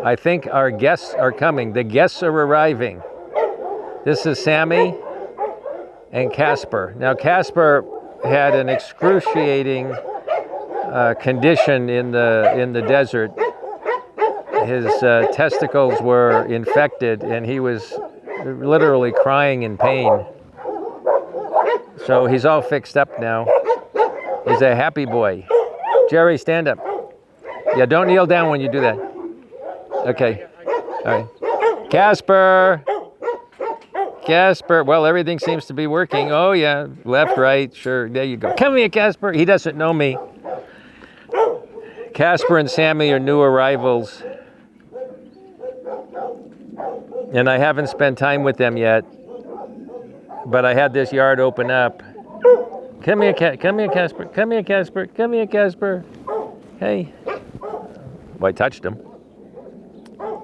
I think our guests are coming. The guests are arriving. This is Sammy and Casper. Now, Casper had an excruciating condition in the desert. His testicles were infected, and he was literally crying in pain. So he's all fixed up now. He's a happy boy. Jerry, stand up. Yeah, don't kneel down when you do that. Okay. All right. Casper. Casper. Well, everything seems to be working. Oh, yeah. Left, right. Sure. There you go. Come here, Casper. He doesn't know me. Casper and Sammy are new arrivals. And I haven't spent time with them yet. But I had this yard open up. Come here, come here, Casper. Come here, Casper. Come here, Casper. Hey. Well, I touched them.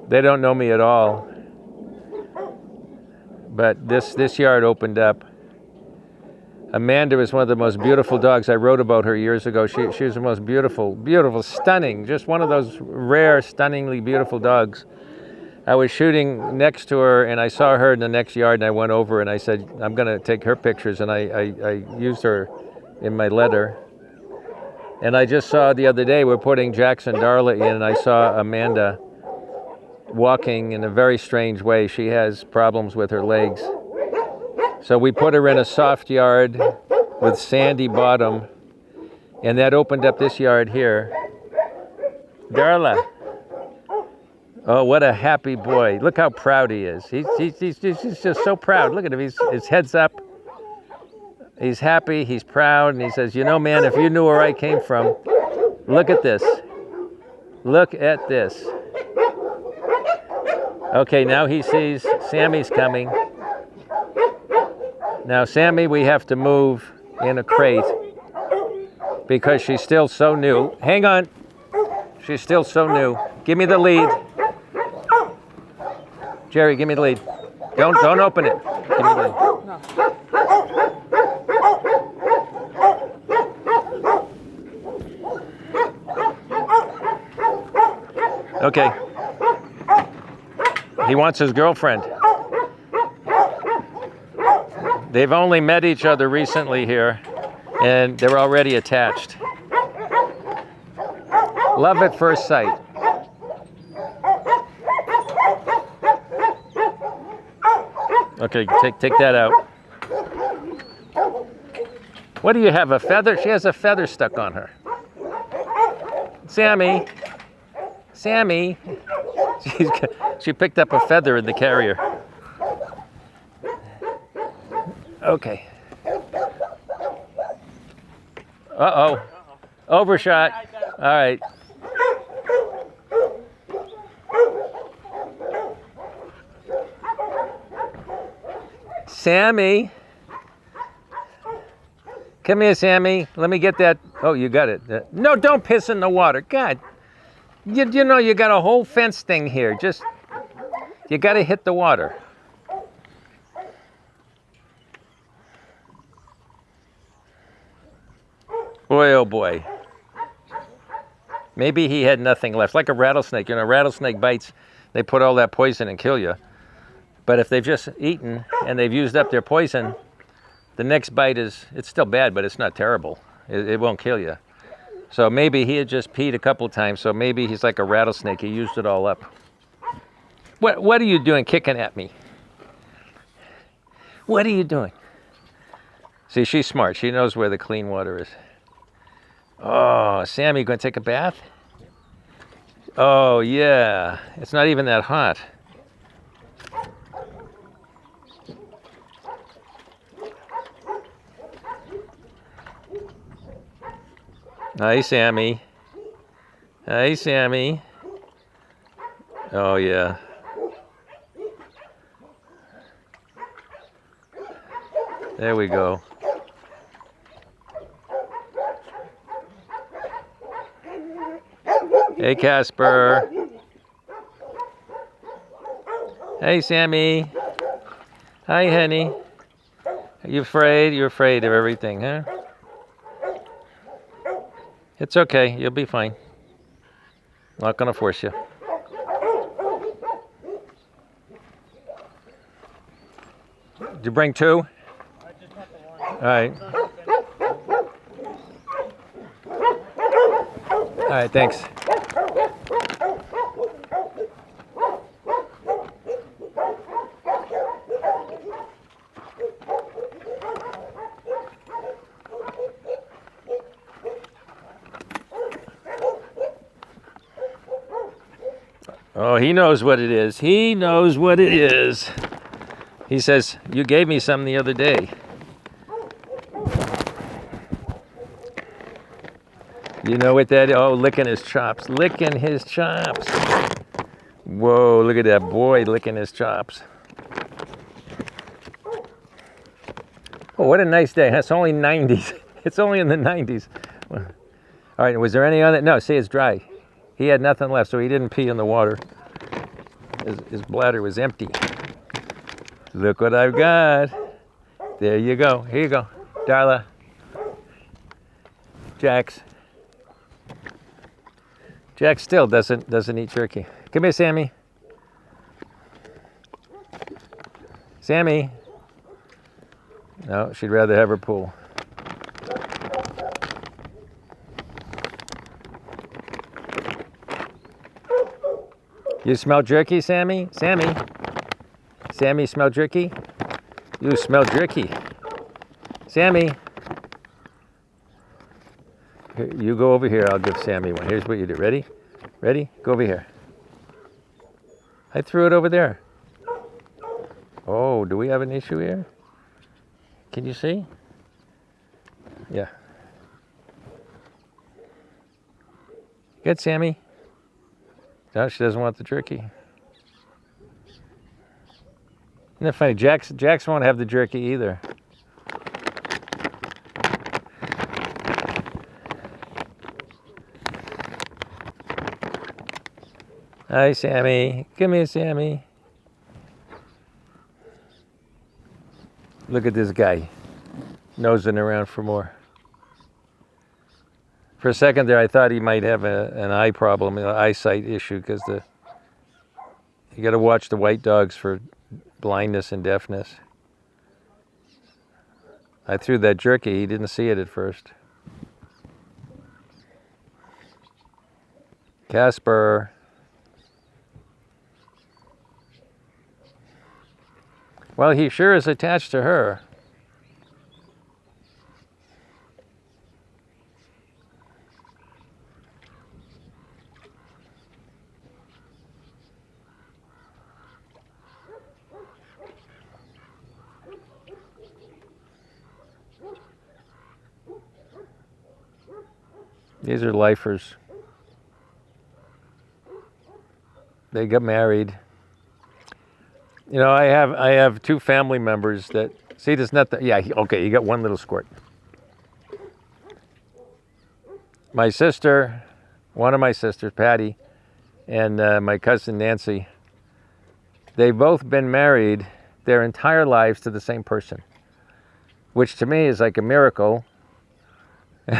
They don't know me at all. But this yard opened up. Amanda was one of the most beautiful dogs. I wrote about her years ago. She was the most beautiful, stunning, just one of those rare, stunningly beautiful dogs. I was shooting next to her, and I saw her in the next yard, and I went over, and I said, I'm going to take her pictures, and I used her in my letter. And I just saw the other day, we're putting Jackson Darla in, and I saw Amanda walking in a very strange way. She has problems with her legs. So we put her in a soft yard with sandy bottom, and that opened up this yard here. Darla. Oh, what a happy boy. Look how proud he is. He's just so proud. Look at him. His head's up. He's happy. He's proud. And he says, you know, man, if you knew where I came from, look at this. Look at this. Okay, now he sees Sammy's coming. Now, Sammy, we have to move in a crate because she's still so new. Hang on. She's still so new. Give me the lead. Jerry, give me the lead. Don't open it. Give me the lead. Okay. He wants his girlfriend. They've only met each other recently here, and they're already attached. Love at first sight. Okay, take that out. What do you have, a feather? She has a feather stuck on her. Sammy. Sammy. She picked up a feather in the carrier. Okay. Uh-oh. Overshot. All right. Sammy. Come here, Sammy. Let me get that. Oh, you got it. No, don't piss in the water. God. You know, you got a whole fence thing here. Just, you got to hit the water. Boy, oh boy. Maybe he had nothing left. Like a rattlesnake. You know, rattlesnake bites, they put all that poison and kill you. But if they've just eaten and they've used up their poison, the next bite it's still bad, but it's not terrible. It won't kill you. So maybe he had just peed a couple times, so maybe he's like a rattlesnake. He used it all up. What are you doing kicking at me? What are you doing? See, she's smart. She knows where the clean water is. Oh, Sammy, you going to take a bath? Oh, yeah. It's not even that hot. Hi, Sammy. Hi, Sammy. Oh, yeah. There we go. Hey, Casper. Hey, Sammy. Hi, honey. Are you afraid? You're afraid of everything, huh? It's okay. You'll be fine. Not gonna force you. Did you bring two? I just want the one. All right. All right, thanks. Oh, he knows what it is. He knows what it is. He says, you gave me some the other day. You know what that is? Oh, licking his chops. Licking his chops. Whoa, look at that boy licking his chops. Oh, what a nice day. It's only 90s. It's only in the 90s. All right, was there any other? No, see, it's dry. He had nothing left, so he didn't pee in the water. His bladder was empty. Look what I've got. There you go. Here you go. Darla. Jax. Jax still doesn't eat jerky. Come here, Sammy. Sammy. No, she'd rather have her pool. You smell jerky, Sammy? Sammy? Sammy, smell jerky? You smell jerky. Sammy? Here, you go over here, I'll give Sammy one. Here's what you do. Ready? Ready? Go over here. I threw it over there. Oh, do we have an issue here? Can you see? Yeah. Good, Sammy. No, she doesn't want the jerky. Isn't that funny? Jax won't have the jerky either. Hi, Sammy. Come here, Sammy. Look at this guy, nosing around for more. For a second there, I thought he might have an eye problem, an eyesight issue, because you got to watch the white dogs for blindness and deafness. I threw that jerky. He didn't see it at first. Casper. Well, he sure is attached to her. These are lifers. They got married. You know, I have two family members that see. There's not that. Yeah, okay. You got one little squirt. My sister, one of my sisters, Patty, and my cousin Nancy. They've both been married their entire lives to the same person, which to me is like a miracle.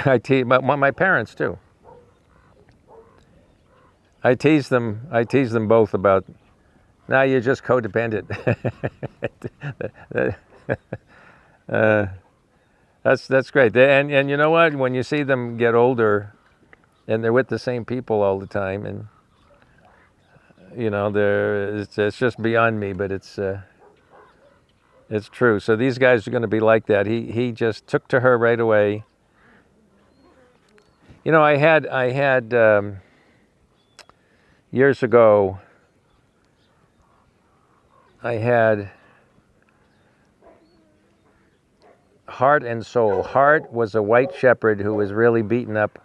My parents too. I tease them both about, now you're just codependent. That's great. And you know what? When you see them get older, and they're with the same people all the time, and you know, it's just beyond me, but it's true. So these guys are going to be like that. He just took to her right away. You know, I had years ago, I had Heart and Soul. Heart was a white shepherd who was really beaten up.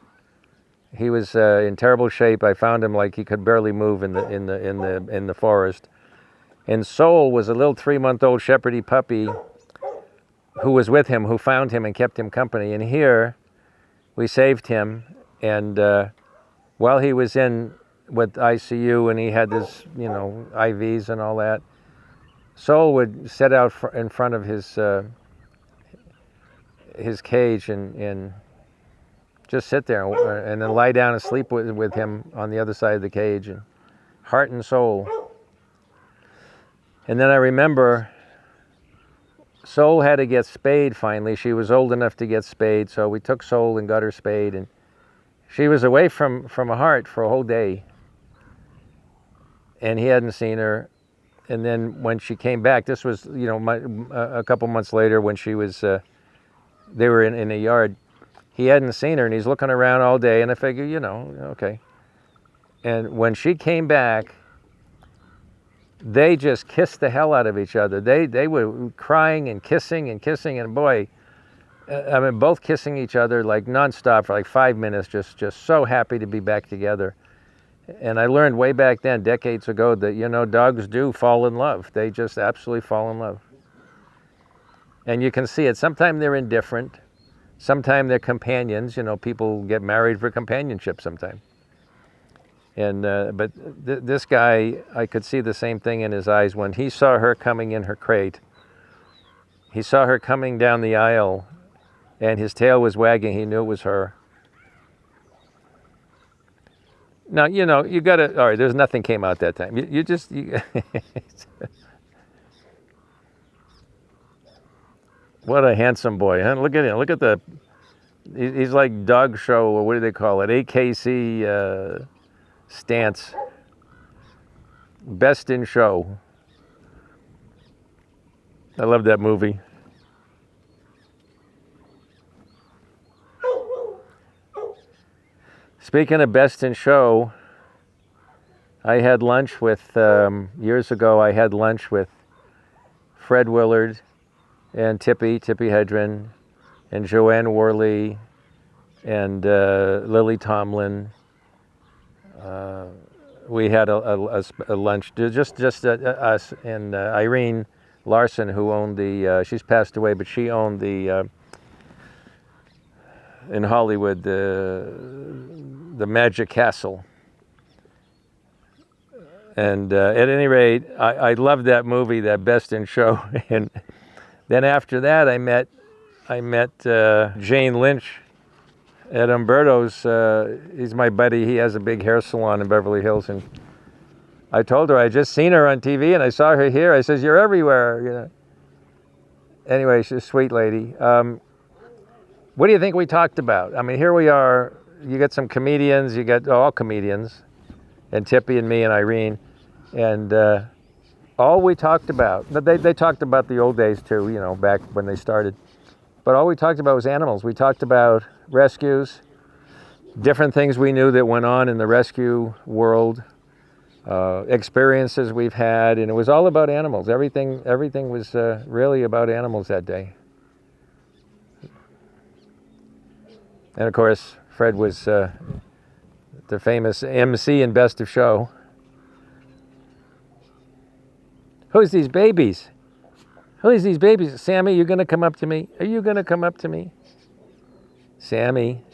He was in terrible shape. I found him like he could barely move in the forest. And Soul was a little 3-month-old shepherdy puppy who was with him, who found him and kept him company. And here, we saved him, and while he was in with ICU and he had this, you know, IVs and all that, Soul would sit out in front of his cage and just sit there and then lie down and sleep with him on the other side of the cage, and Heart and Soul. And then I remember Soul had to get spayed finally. She was old enough to get spayed, so we took Soul and got her spayed, and she was away from a heart for a whole day, and he hadn't seen her. And then when she came back, this was, you know, a couple months later when she was, they were in a yard. He hadn't seen her, and he's looking around all day, and I figured, you know, okay. And when she came back, they just kissed the hell out of each other. They were crying and kissing, and boy, I mean, both kissing each other like nonstop for like 5 minutes, just so happy to be back together. And I learned way back then, decades ago, that, you know, dogs do fall in love. They just absolutely fall in love. And you can see it. Sometimes they're indifferent. Sometimes they're companions. You know, people get married for companionship sometimes. And but this guy, I could see the same thing in his eyes when he saw her coming in her crate. He saw her coming down the aisle, and his tail was wagging. He knew it was her. Now, you know, you got to, all right, there's nothing came out that time. You just, what a handsome boy, huh? Look at him. Look at he's like dog show, or what do they call it? AKC stance. Best in show. I love that movie. Speaking of best in show, I had lunch with, years ago, I had lunch with Fred Willard and Tippy Hedren, and Joanne Worley, and Lily Tomlin. We had a lunch, just us and Irene Larson, who owned she's passed away, but she owned in Hollywood, the Magic Castle. And at any rate, I loved that movie, that Best in Show. And then after that, I met Jane Lynch at Umberto's. He's my buddy. He has a big hair salon in Beverly Hills. And I told her I just seen her on TV, and I saw her here. I says, "You're everywhere," you know. Anyway, she's a sweet lady. What do you think we talked about? I mean, here we are. You got some comedians. You got all comedians, and Tippy and me and Irene, and all we talked about. But they talked about the old days too. You know, back when they started. But all we talked about was animals. We talked about rescues, different things we knew that went on in the rescue world, experiences we've had, and it was all about animals. Everything was really about animals that day. And of course, Fred was the famous MC in Best of Show. Who's these babies? Who is these babies? Sammy, you gonna come up to me? Are you gonna come up to me? Sammy.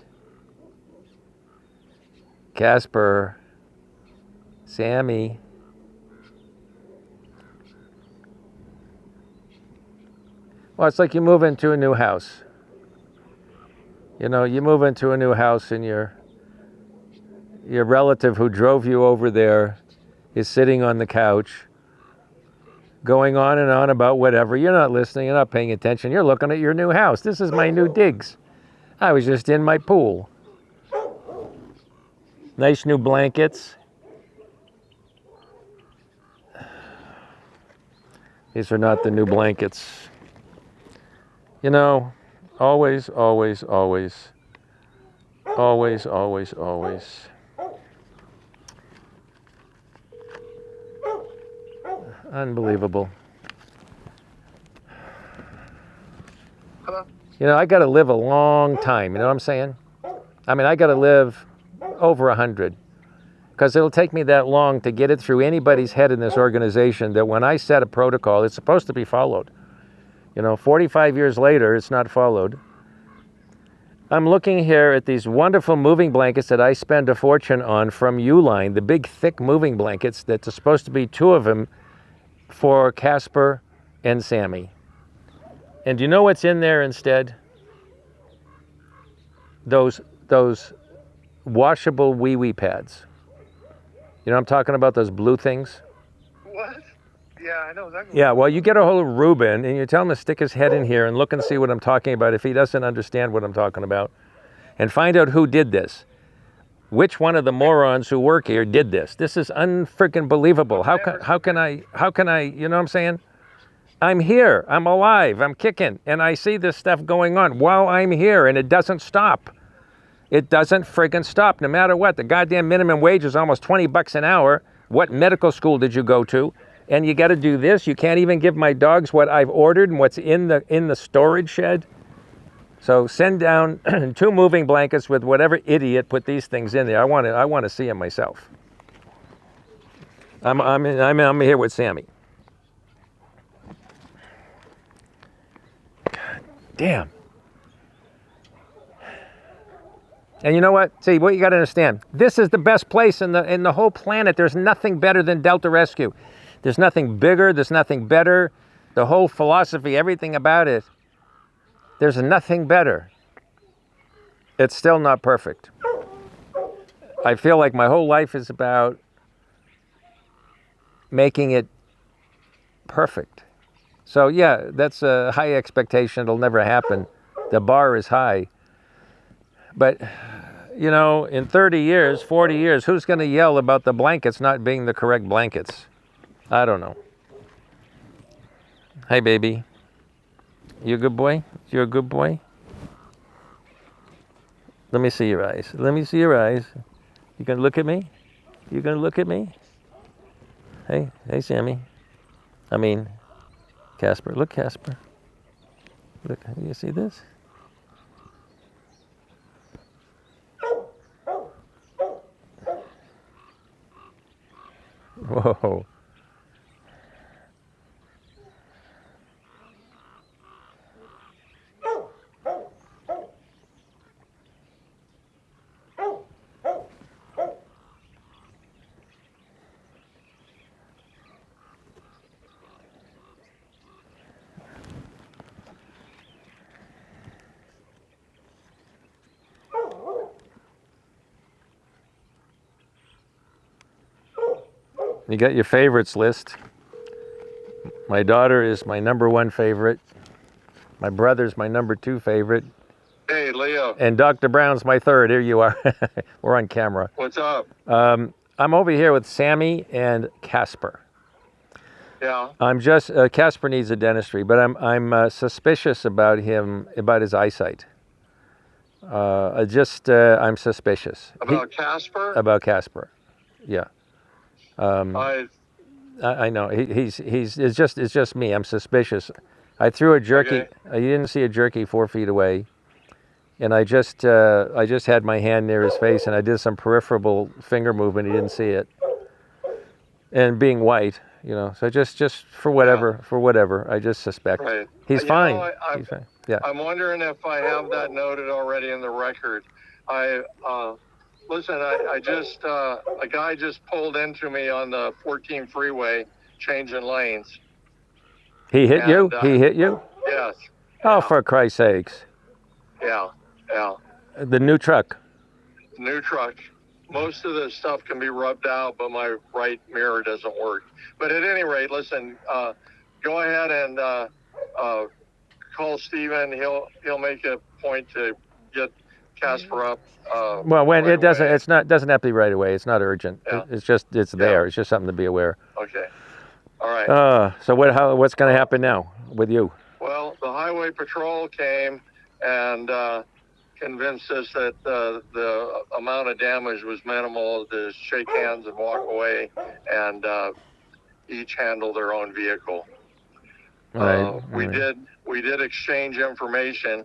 Casper. Sammy. Well, it's like you move into a new house. You know, you move into a new house and your relative who drove you over there is sitting on the couch, going on and on about whatever. You're not listening, you're not paying attention. You're looking at your new house. This is my new digs. I was just in my pool. Nice new blankets. These are not the new blankets. You know, always, always, always, always, always, always. Unbelievable. Hello? You know, I got to live a long time. You know what I'm saying? I mean, I got to live over 100. Because it'll take me that long to get it through anybody's head in this organization that when I set a protocol, it's supposed to be followed. You know, 45 years later, it's not followed. I'm looking here at these wonderful moving blankets that I spend a fortune on from Uline, the big, thick moving blankets that's supposed to be 2 of them for Casper and Sammy. And do you know what's in there instead? Those washable wee-wee pads. You know what I'm talking about, those blue things? What? Yeah, I know exactly. Yeah, well, you get a hold of Ruben and you tell him to stick his head in here and look and see what I'm talking about if he doesn't understand what I'm talking about, and find out who did this. Which one of the morons who work here did this? This is unfreaking believable. How can I, you know what I'm saying? I'm here, I'm alive, I'm kicking, and I see this stuff going on while I'm here, and it doesn't stop. It doesn't friggin' stop, no matter what. The goddamn minimum wage is almost 20 bucks an hour. What medical school did you go to? And you gotta do this. You can't even give my dogs what I've ordered and what's in the storage shed. So send down 2 moving blankets with whatever idiot put these things in there. I want to see them myself. I'm here with Sammy. God damn. And you know what? See, what you got to understand, this is the best place in the whole planet. There's nothing better than Delta Rescue. There's nothing bigger. There's nothing better. The whole philosophy, everything about it, there's nothing better. It's still not perfect. I feel like my whole life is about making it perfect. So yeah, that's a high expectation. It'll never happen. The bar is high. But, you know, in 30 years, 40 years, who's going to yell about the blankets not being the correct blankets? I don't know. Hey, baby. You a good boy? You're a good boy? Let me see your eyes. Let me see your eyes. You gonna look at me? You gonna look at me? Hey, Sammy. I mean, Casper. Look, Casper. Look, you see this? Whoa. You got your favorites list. My daughter is my #1 favorite. My brother's my #2 favorite. Hey, Leo. And Dr. Brown's my 3rd. Here you are. We're on camera. What's up? I'm over here with Sammy and Casper. Yeah. I'm just Casper needs a dentistry, but I'm suspicious about him, about his eyesight. I'm suspicious. About Casper? About Casper, yeah. I I know it's just me. I'm suspicious. I threw a jerky. Okay. You didn't see a jerky 4 feet away, and I just had my hand near his face, and I did some peripheral finger movement. He didn't see it, and being white, you know, so just for whatever, I just suspect. Right. He's fine. He's fine. Yeah. I'm wondering if I have that noted already in the record. Listen, I just a guy just pulled into me on the 14 freeway, changing lanes. He hit you? He hit you? Yes. Oh, for Christ's sakes! Yeah. The new truck. New truck. Most of the stuff can be rubbed out, but my right mirror doesn't work. But at any rate, listen, go ahead and call Steven. He'll make a point to get Casper up. Well, when right it doesn't, away. doesn't have to be right away. It's not urgent. Yeah. It's there. It's just something to be aware. Okay. All right. So what's going to happen now with you? Well, the highway patrol came and convinced us that the amount of damage was minimal. To shake hands and walk away, and each handle their own vehicle. Right. We did exchange information,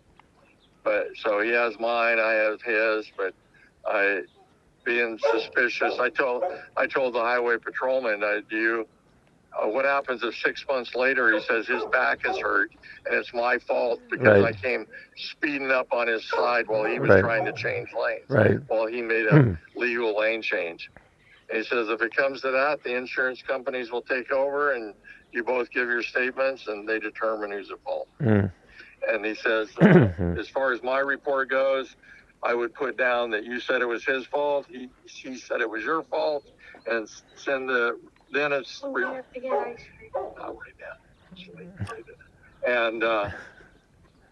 but so he has mine, I have his. But being suspicious, I told the highway patrolman, what happens if 6 months later he says his back is hurt and it's my fault because I came speeding up on his side while he was trying to change lanes, while he made a legal lane change. And he says if it comes to that, the insurance companies will take over and you both give your statements and they determine who's at fault. And he says, as far as my report goes, I would put down that you said it was his fault. She said it was your fault. and send the, then it's, We have to get ice cream. oh, right now.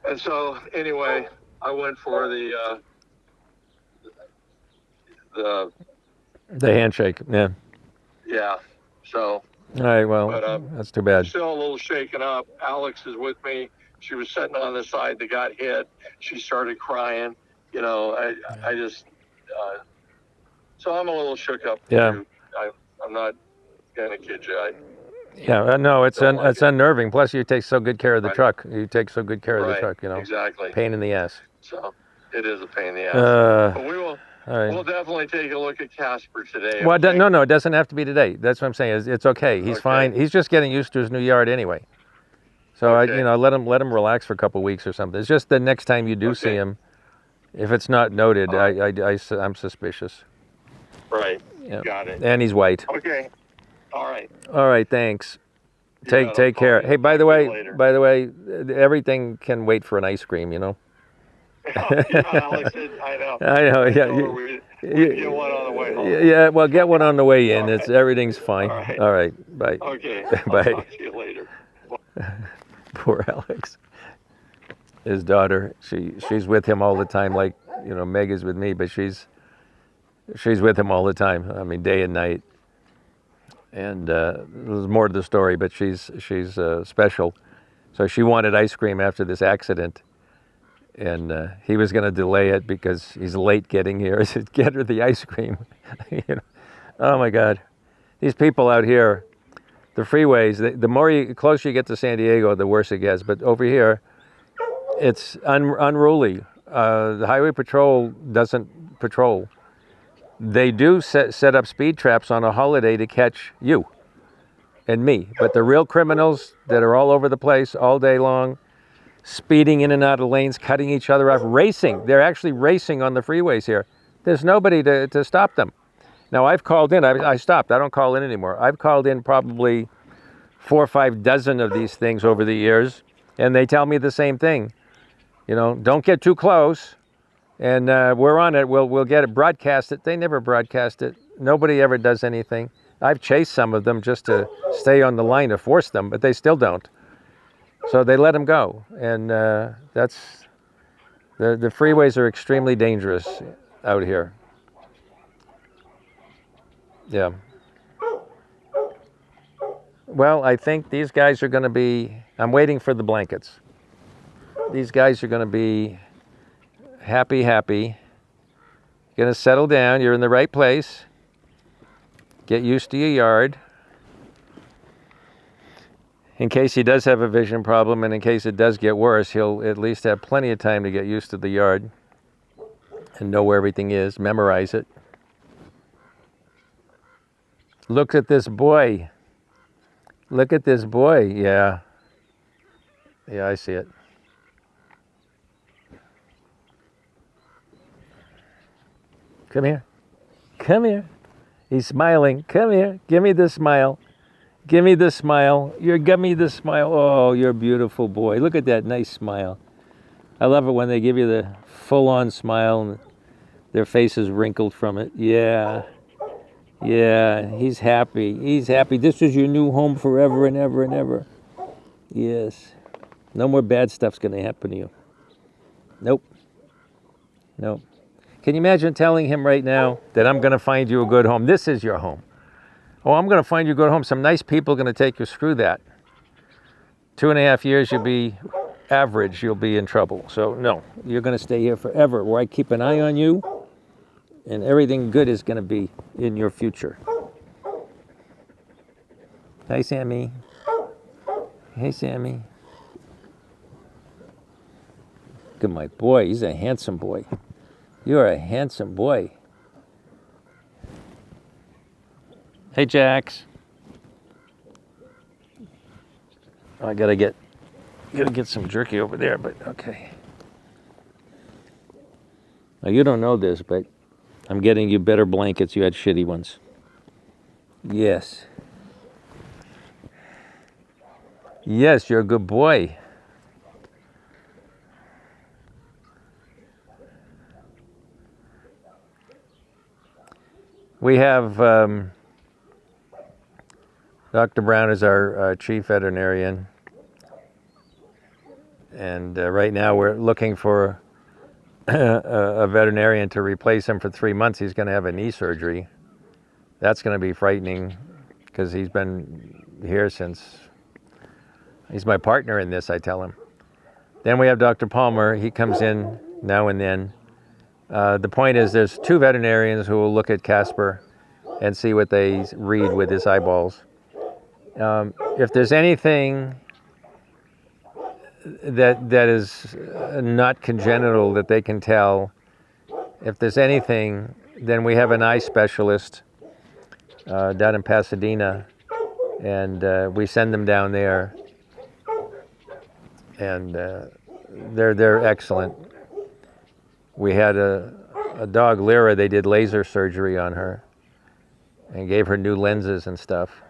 And so anyway, I went for the handshake. Yeah. yeah. So, All right. Well, but that's too bad. still a little shaken up. Alex is with me. She was sitting on the side that got hit. She started crying. You know, I just so I'm a little shook up. Yeah. Too. I'm not gonna kid you. Yeah, no, it's Don't like it's unnerving. Plus, you take so good care of the Right. truck. You take so good care of the Right, truck. You know, exactly. pain in the ass. So it is a pain in the ass. But we will. All right. We'll definitely take a look at Casper today. Well, okay? no, it doesn't have to be today. That's what I'm saying. It's okay. He's Okay. fine. He's just getting used to his new yard anyway. So Okay. let him relax for a couple weeks or something. It's just the next time you do see Okay. him, if it's not noted, All right. I'm suspicious. Right. Yeah. Got it. And he's white. Okay. All right. All right. Thanks. You Take bet, I'll care. call you. Hey, by the Talk to you way, later. everything can wait for an ice cream. You know. Yeah, Alex, I know. I know. I Yeah. told her we get one on the way home. Yeah. Well, get one on the way in. All It's right. everything's fine. All right. All right. Bye. Okay. Bye. I'll talk to you later. Poor Alex. His daughter, she's with him all the time, like Meg is with me, but she's with him all the time. I mean, day and night. And there's more to the story, but she's special. So she wanted ice cream after this accident, and he was going to delay it because he's late getting here. I said, "Get her the ice cream." Oh my God, these people out here, the freeways. The more closer you get to San Diego, the worse it gets. But over here, it's unruly. The highway patrol doesn't patrol. They do set up speed traps on a holiday to catch you and me. But the real criminals that are all over the place all day long, speeding in and out of lanes, cutting each other off, racing. They're actually racing on the freeways here. There's nobody to stop them. Now, I've called in. I stopped. I don't call in anymore. I've called in probably 4 or 5 dozen of these things over the years, and they tell me the same thing. Don't get too close. And we're on it. We'll get it, broadcast it. They never broadcast it. Nobody ever does anything. I've chased some of them just to stay on the line to force them, but they still don't. So they let them go. And that's the freeways are extremely dangerous out here. Yeah. Well, I think these guys are going to be. I'm waiting for the blankets. These guys are going to be happy. You're going to settle down. You're in the right place. Get used to your yard. In case he does have a vision problem, and in case it does get worse, he'll at least have plenty of time to get used to the yard and know where everything is, memorize it. Look at this boy. Look at this boy. Yeah. Yeah, I see it. Come here. Come here. He's smiling. Come here. Give me the smile. Give me the smile. Give me the smile. Oh, you're a beautiful boy. Look at that nice smile. I love it when they give you the full-on smile and their face is wrinkled from it. Yeah. Yeah, he's happy. He's happy. This is your new home forever and ever and ever. Yes. No more bad stuff's going to happen to you. Nope. Nope. Can you imagine telling him right now that I'm going to find you a good home? This is your home. Oh, I'm going to find you a good home. Some nice people are going to take you. Screw that. 2.5 years, you'll be average. You'll be in trouble. So, no, you're going to stay here forever where I keep an eye on you, and everything good is going to be in your future. Hi, Sammy. Hey, Sammy. Look at my boy. He's a handsome boy. You're a handsome boy. Hey, Jax. I gotta get some jerky over there, but okay. Now you don't know this, but I'm getting you better blankets. You had shitty ones. Yes. Yes, you're a good boy. We have Dr. Brown is our chief veterinarian. And right now we're looking for a veterinarian to replace him for 3 months. He's going to have a knee surgery. That's going to be frightening because he's been here since, he's my partner in this, I tell him. Then we have Dr. Palmer. He comes in now and then. The point is there's 2 veterinarians who will look at Casper and see what they read with his eyeballs. If there's anything that is not congenital that they can tell, if there's anything, then we have an eye specialist down in Pasadena, and we send them down there, and they're excellent. We had a dog, Lyra. They did laser surgery on her and gave her new lenses and stuff.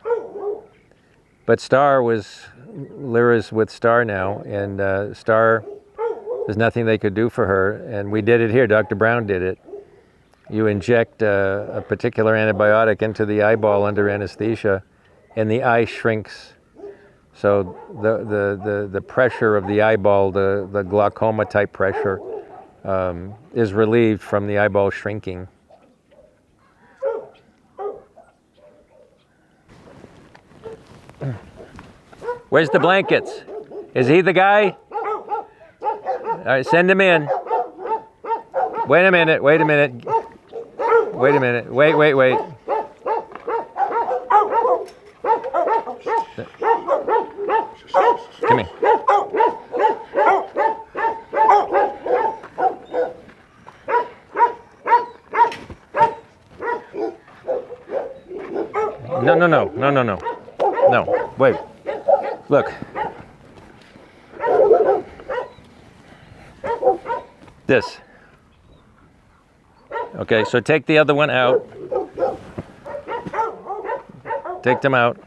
But Lyra's with Star now, and Star, there's nothing they could do for her, and we did it here. Dr. Brown did it. You inject a particular antibiotic into the eyeball under anesthesia, and the eye shrinks. So the pressure of the eyeball, the glaucoma type pressure, is relieved from the eyeball shrinking. Where's the blankets? Is he the guy? All right, send him in. Wait a minute. Wait. Come here. No, wait. Look. This. Okay, so take the other one out. Take them out.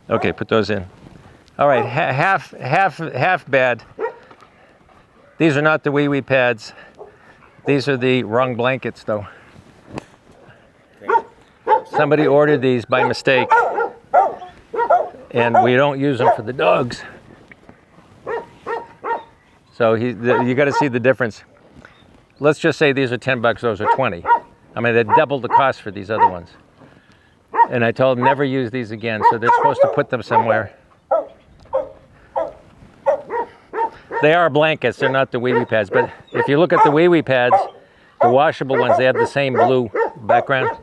Okay, put those in. All right, half bad. These are not the wee pads. These are the wrong blankets, though. Somebody ordered these by mistake, and we don't use them for the dogs. So you got to see the difference. Let's just say these are $10, those are 20. I mean, they doubled the cost for these other ones. And I told them never use these again, so they're supposed to put them somewhere. They are blankets, they're not the wee pads, but if you look at the wee pads, the washable ones, they have the same blue background.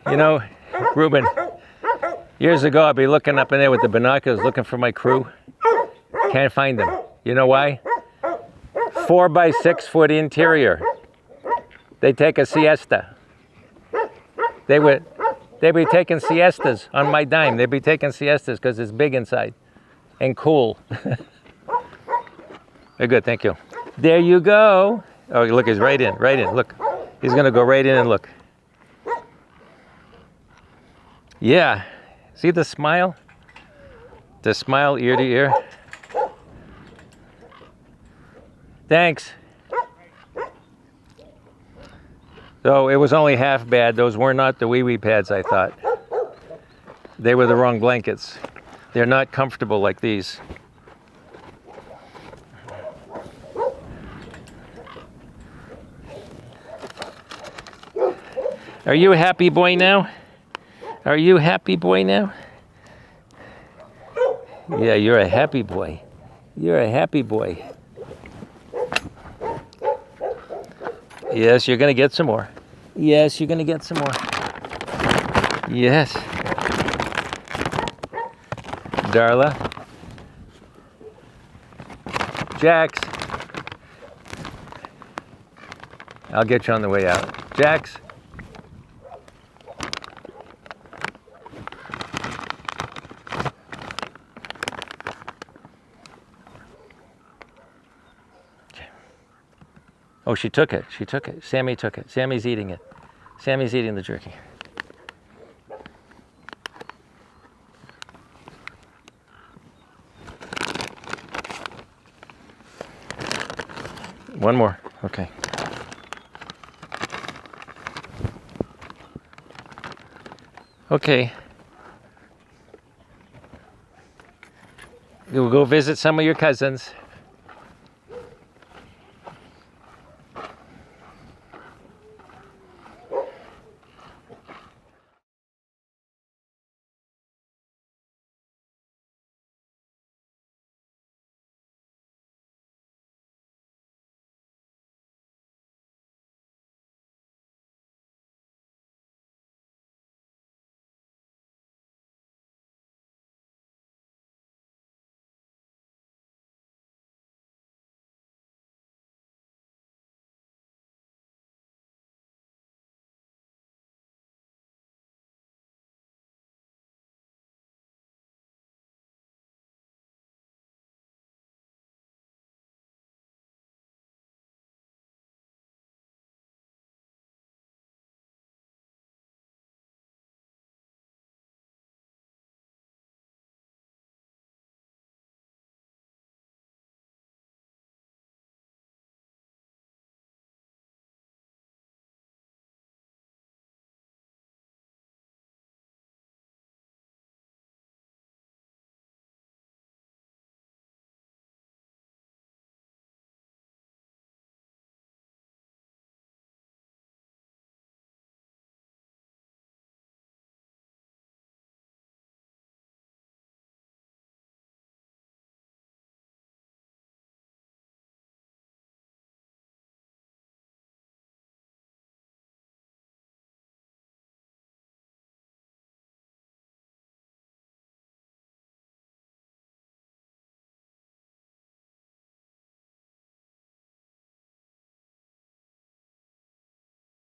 You know, Ruben, years ago I'd be looking up in there with the binoculars looking for my crew. Can't find them. You know why? 4 by 6 foot interior. They take a siesta. They be taking siestas on my dime. They'd be taking siestas because it's big inside and cool. Very good, thank you. There you go. Oh, look, he's right in. Look, he's gonna go right in and look. Yeah, see the smile? The smile ear to ear. Thanks. So it was only half bad. Those were not the wee pads, I thought. They were the wrong blankets. They're not comfortable like these. Are you a happy boy now? Are you a happy boy now? Yeah, you're a happy boy. You're a happy boy. Yes, you're going to get some more. Yes, you're going to get some more. Yes. Darla. Jax. I'll get you on the way out. Jax. Oh, she took it. She took it. Sammy took it. Sammy's eating it. Sammy's eating the jerky. One more. Okay. Okay. You'll go visit some of your cousins.